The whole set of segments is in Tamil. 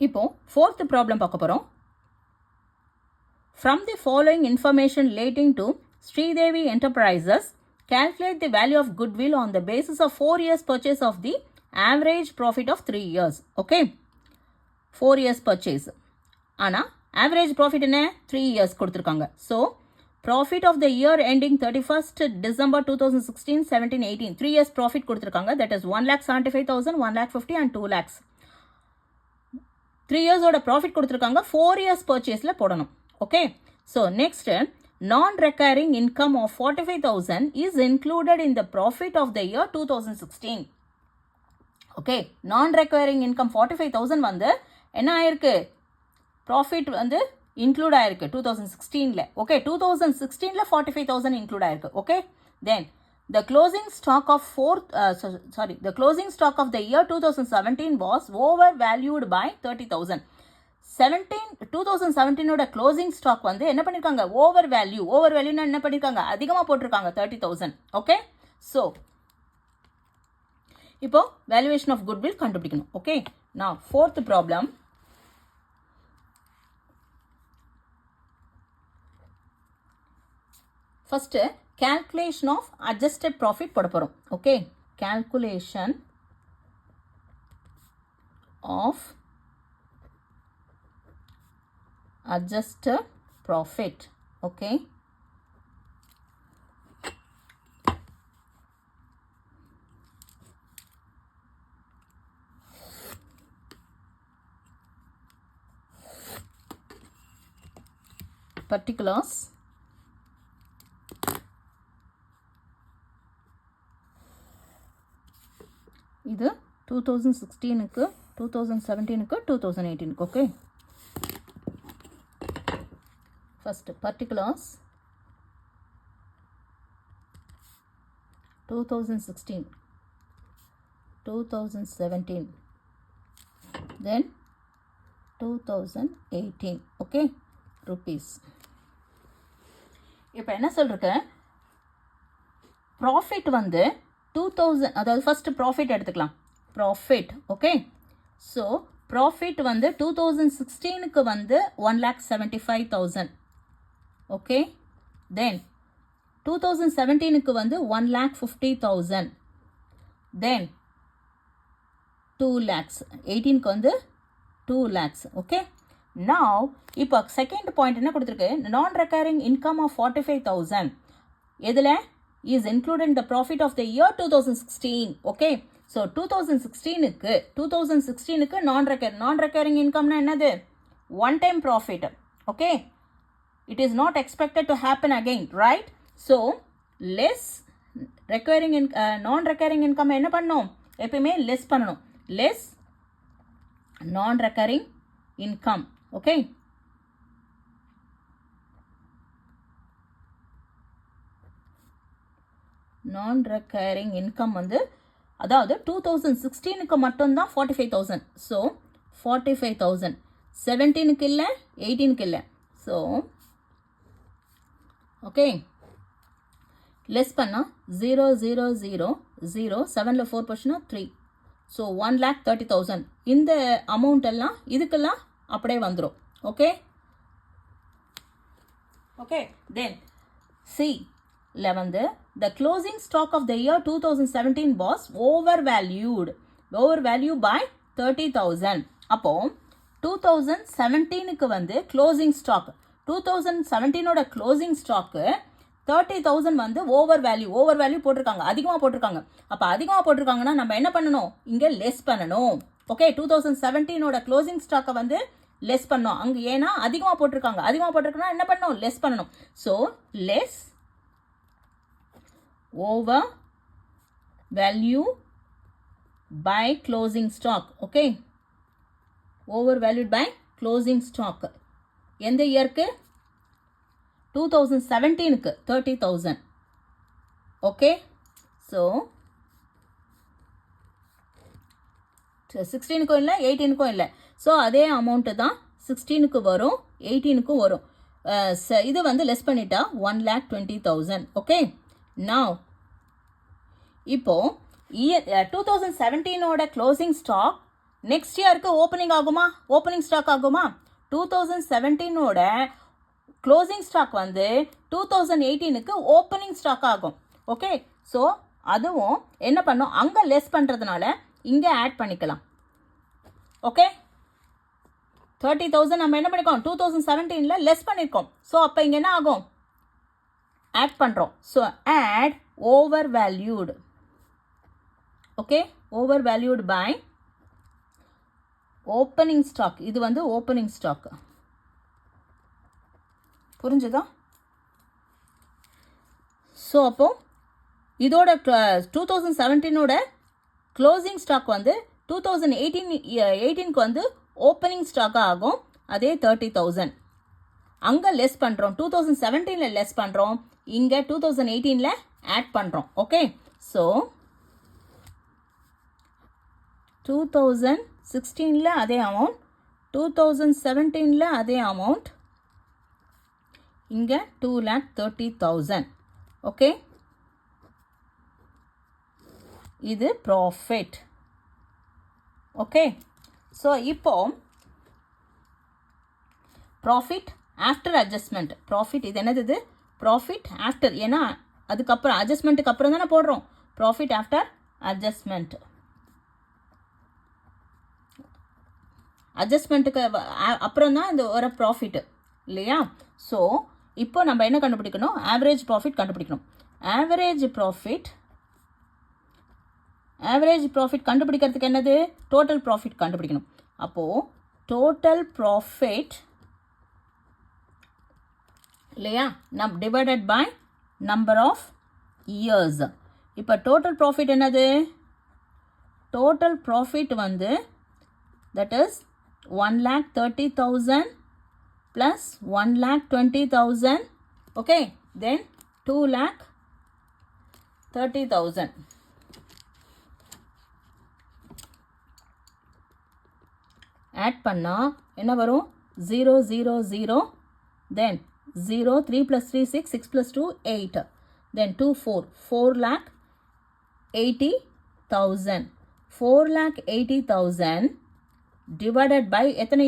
இப்போ fourth problem பார்க்க போகிறோம். From the following information relating to Sridevi Enterprises, calculate the value of goodwill on the basis of 4 years purchase of the average profit of 3 years. Okay, 4 years purchase. ஆனால் average profit என்ன 3 years கொடுத்துருக்காங்க. So, profit of the year ending 31st December 2016, 17, 18. 3 years profit கொடுத்துருக்காங்க. That is 1,75,000, 1,50,000 and 2 lakhs. 3 years ஓட profit கொடுத்துருக்காங்க. 4 years purchaseல போடணும். Okay. So, next, non-recurring income of 45,000 is included in the profit of the year 2016. Okay. Non-recurring income 45,000 வந்து என்ன ஆயிருக்கு? Profit வந்து include ஆயிருக்கு 2016ல. Okay. 2016ல 45,000 include ஆயிருக்கு. Okay. Then, the closing stock of the closing stock of the year 2017 was overvalued by 30,000. 2017 ஓட க்ளோசிங் ஸ்டாக் வந்து என்ன பண்ணிருக்காங்க? ஓவர் வேல்யூனா என்ன பண்ணிருக்காங்க? அதிகமாக போட்டிருக்காங்க 30,000. ஓகே, ஸோ இப்போ வேல்யூவேஷன் ஆஃப் குட்வில் கண்டுபிடிக்கணும். ஓகே, நான் fourth problem. First calculation of adjusted profit போட போகிறோம். Okay, calculation of adjusted profit. Okay, particulars இது 2016க்கு 2017க்கு 2018க்கு. Okay, first particulars 2016, 2017, then 2018. okay, rupees. இப்போ என்ன சொல்றேன், ப்ராஃபிட் வந்து 2000, அதாவது ஃபர்ஸ்ட் ப்ராஃபிட் எடுத்துக்கலாம். ப்ராஃபிட் ஓகே, ஸோ ப்ராஃபிட் வந்து 2016க்கு வந்து 1,75,000. ஓகே, தென் 2017க்கு வந்து 1,50,000, தென் 2 lakhs, 18க்கு வந்து 2 lakhs. ஓகே, நவ் இப்போ செகண்ட் பாயிண்ட் என்ன கொடுத்துருக்கு? நான் ரெக்கரிங் இன்கம் ஆஃப் 45,000 எதில் is included in the profit of the year 2016. Okay, so 2016க்கு நான் ரெக்கரிங் இன்கம்னா என்னது? One time profit. Okay, it is not expected to happen again, right? So less recurring non-recurring income என்ன பண்ணணும்? எப்பயுமே less பண்ணணும். less non-recurring income. okay, non-recurring income வந்து அதாவது 2016க்கு மட்டும்தான் 45,000. ஸோ 45,000 17க்கு இல்லை, 18க்கு இல்லை. ஸோ ஓகே, லெஸ் பண்ணால் 0,0,0,0 7ல் 4 போச்சுன்னா 3. ஸோ 1,30,000. இந்த அமௌண்ட் எல்லாம் இதுக்கெல்லாம் அப்படியே வந்துடும். ஓகே, ஓகே, தென் C வந்து the closing stock of the year 2017 was overvalued by 30,000. அப்போ 2017க்கு வந்து க்ளோசிங் ஸ்டாக் 2017ஓட க்ளோசிங் ஸ்டாக்கு 30,000 வந்து ஓவர் வேல்யூ போட்டிருக்காங்க, அதிகமாக போட்டிருக்காங்க. அப்போ அதிகமாக போட்டிருக்காங்கன்னா நம்ம என்ன பண்ணணும்? இங்கே லெஸ் பண்ணணும். ஓகே, 2017ஓட க்ளோசிங் ஸ்டாக்கை வந்து லெஸ் பண்ணணும் அங்கே, ஏன்னா அதிகமாக போட்டிருக்குன்னா என்ன பண்ணணும்? லெஸ் பண்ணணும். So less over value by closing stock. Okay, over valued by closing stock எந்த இயருக்கு? 2017க்கு 30,000. ஓகே, ஸோ 16க்கும் இல்லை, 18க்கும் இல்லை. ஸோ அதே அமௌண்ட்டு தான் 16க்கு வரும், 18க்கும் வரும். இது வந்து லெஸ் பண்ணிட்டா 1,20,000. ஓகே, நவ் இப்போ 2017ஓட க்ளோசிங் ஸ்டாக் நெக்ஸ்ட் இயருக்கு ஓப்பனிங் ஆகுமா, ஓப்பனிங் ஸ்டாக் ஆகுமா? 2017ஓட க்ளோசிங் ஸ்டாக் வந்து 2018க்கு ஓப்பனிங் ஸ்டாக் ஆகும். ஓகே, ஸோ அதுவும் என்ன பண்ணும், அங்கே லெஸ் பண்ணுறதுனால இங்கே ஆட் பண்ணிக்கலாம். ஓகே, 30,000 நம்ம என்ன பண்ணிக்கோம், 2017ல் லெஸ் பண்ணியிருக்கோம். ஸோ அப்போ இங்கே என்ன ஆகும், ஆட் பண்ணுறோம். So add over valued. Okay, over valued by opening stock. இது வந்து ஓப்பனிங் ஸ்டாக். புரிஞ்சுதா? ஸோ அப்போ இதோட 2017ஓட க்ளோசிங் ஸ்டாக் வந்து 2018க்கு வந்து ஓப்பனிங் ஸ்டாக்காக ஆகும். அதே 30,000 அங்கே லெஸ் பண்ணுறோம். 2017ல் லெஸ் பண்ணுறோம், இங்கே 2018ல் ஆட் பண்ணுறோம். ஓகே, ஸோ 2016ல் அதே அமௌண்ட், 2017ல் அதே அமௌண்ட், இங்கே 2,30,000. ஓகே, இது ப்ராஃபிட். ஓகே, ஸோ இப்போ ப்ராஃபிட் ஆஃப்டர் அட்ஜஸ்ட்மெண்ட். ப்ராஃபிட் இது என்னது, இது ப்ராஃபிட் ஆஃப்டர். ஏன்னா அதுக்கப்புறம் அட்ஜஸ்ட்மெண்ட்டுக்கு அப்புறம் தானே போடுறோம். Profit after adjustment. அட்ஜஸ்ட்மெண்ட்டுக்கு அப்புறம் தான் இந்த ஒரு ப்ராஃபிட் இல்லையா? ஸோ இப்போ நம்ம என்ன கண்டுபிடிக்கணும், ஆவரேஜ் ப்ராஃபிட் கண்டுபிடிக்கணும். ஆவரேஜ் ப்ராஃபிட் கண்டுபிடிக்கிறதுக்கு என்னது, டோட்டல் ப்ராஃபிட் கண்டுபிடிக்கணும். அப்போது டோட்டல் ப்ராஃபிட் இல்லையா, divided by number of years. இப்போ டோட்டல் ப்ராஃபிட் என்னது, டோட்டல் ப்ராஃபிட் வந்து that is 1,30,000 plus 1,20,000. okay, then 2,30,000. Add பண்ணால் என்ன வரும், 0 0 0, then 0 3 plus 3 6, 6 plus 2 8, then 2 4, 4,80,000. 4,80,000 divided by எத்தனை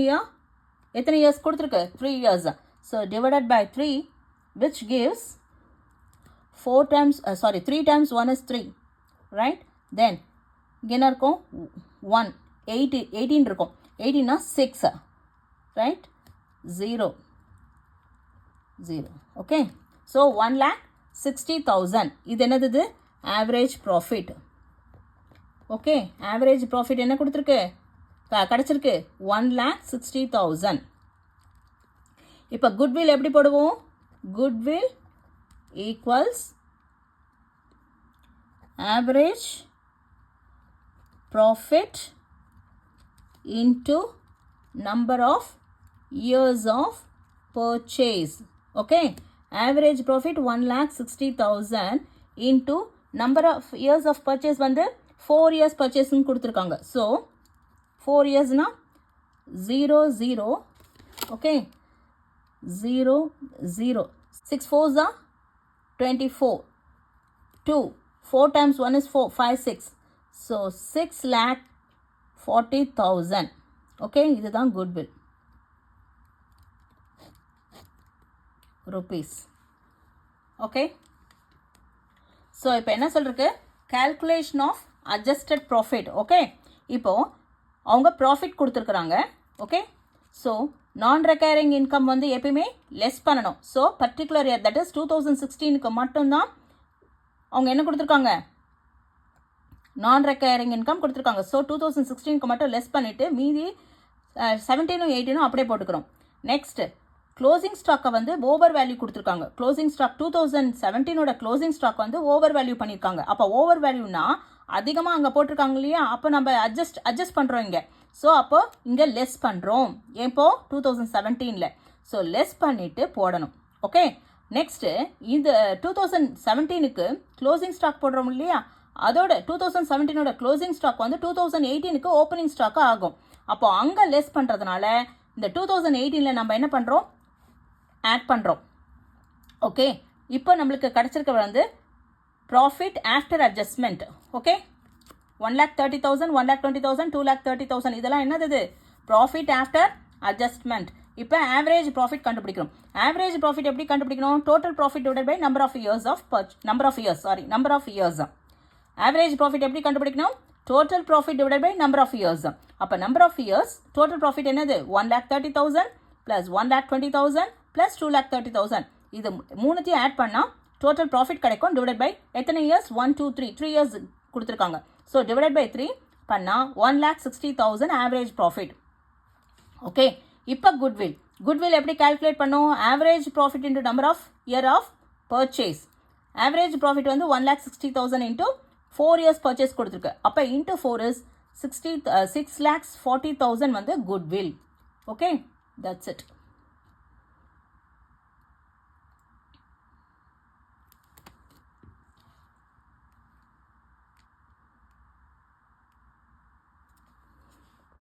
years கொடுத்துருக்கு, 3 years. So divided by 3, which gives 3 times 1 is 3, right? Then என்ன இருக்கும், 1 18 இருக்கும். 18 6, right? 0 0. okay, so 1,60,000. இது என்னது, average profit. Okay, average profit என்ன கொடுத்துருக்கு, கிடச்சிருக்கு 1,60,000. இப்போ குட்வில் எப்படி போடுவோம், goodwill equals average profit into number of years of purchase. Okay, average profit 1,60,000 into number of years of purchase வந்து 4 years பர்ச்சேஸ்ன்னு கொடுத்துருக்காங்க. ஸோ 4 yearsனா 0 0. Okay, 0 0. 6 4s are 24. 2 4 times 1 is 4, 5 6. So 6,40,000. Okay, இதுதான் குட்வில் ருபீஸ். ஓகே, ஸோ இப்போ என்ன சொல்லிருக்கு, calculation of adjusted profit. Okay, இப்போது அவங்க ப்ராஃபிட் கொடுத்துருக்குறாங்க. Okay, so non recurring income வந்து எப்பயுமே லெஸ் பண்ணணும். So particular year that is 2016க்கு மட்டும்தான் அவங்க என்ன கொடுத்துருக்காங்க, நான் ரெக்கரிங் இன்கம் கொடுத்துருக்காங்க. ஸோ 2016க்கு மட்டும் லெஸ் பண்ணிவிட்டு மீதி 17 18 அப்படியே போட்டுக்கிறோம். நெக்ஸ்ட்டு க்ளோசிங் ஸ்டாக்கை வந்து ஓவர் வேல்யூ கொடுத்துருக்காங்க. க்ளோசிங் ஸ்டாக் 2017ஓட க்ளோசிங் ஸ்டாக் வந்து ஓவர் வேல்யூ பண்ணியிருக்காங்க. அப்போ ஓவர் வேல்யூனா அதிகமாக அங்கே போட்டிருக்காங்க இல்லையா, அப்போ நம்ம அட்ஜஸ்ட் பண்ணுறோம் இங்கே. ஸோ அப்போ இங்கே லெஸ் பண்ணுறோம். எப்போ 2017ல். ஸோ லெஸ் பண்ணிவிட்டு போடணும். ஓகே, நெக்ஸ்ட்டு இந்த 2017க்கு க்ளோசிங் ஸ்டாக் போடுறோம் இல்லையா, அதோட 2017ஓட க்ளோசிங் ஸ்டாக் வந்து 2018க்கு ஓப்பனிங் ஸ்டாக்காக ஆகும். அப்போ அங்கே லெஸ் பண்ணுறதுனால இந்த 2018ல் நம்ம என்ன பண்ணுறோம், ஆட் பண்ணுறோம். ஓகே, இப்போ நம்மளுக்கு கிடச்சிருக்க வந்து ப்ராஃபிட் ஆஃப்டர் அட்ஜஸ்ட்மெண்ட். ஓகே, 1,30,000, 1,20,000, 2,30,000 இதெல்லாம் என்னது ப்ராஃபிட் ஆஃப்டர் அட்ஜஸ்ட்மெண்ட். இப்போ ஆவரேஜ் ப்ராஃபிட் கண்டுபிடிக்கிறோம். ஆவரேஜ் ப்ராஃபிட் எப்படி கண்டுபிடிக்கணும்? Total profit divided by number of years. Average profit எப்படி கண்டுபிடிக்கணும்? Total profit divided by number of years. அப்போ number of years total profit என்னது? 1,30,000 ப்ளஸ் 1,20,000 ப்ளஸ் 2,30,000. இது மூணுத்தையும் ஆட் பண்ணால் டோட்டல் ப்ராஃபிட் கிடைக்கும். டிவைடட் பை எத்தனை இயர்ஸ்? 1, 2, 3 இயர்ஸ் கொடுத்துருக்காங்க. ஸோ டிவைடட் பை 3 பண்ணால் 1,60,000 ஆவரேஜ் ப்ராஃபிட். ஓகே, இப்போ குட்வில் எப்படி கால்குலேட் பண்ணும்? Average profit into number of year of purchase. Average profit வந்து 1,60,000 இன்ட்டு 4 இயர்ஸ் பர்ச்சேஸ் கொடுத்துருக்கு. அப்போ இன்ட்டு 4 இஸ் 6,40,000 வந்து குட்வில். Okay, that's it.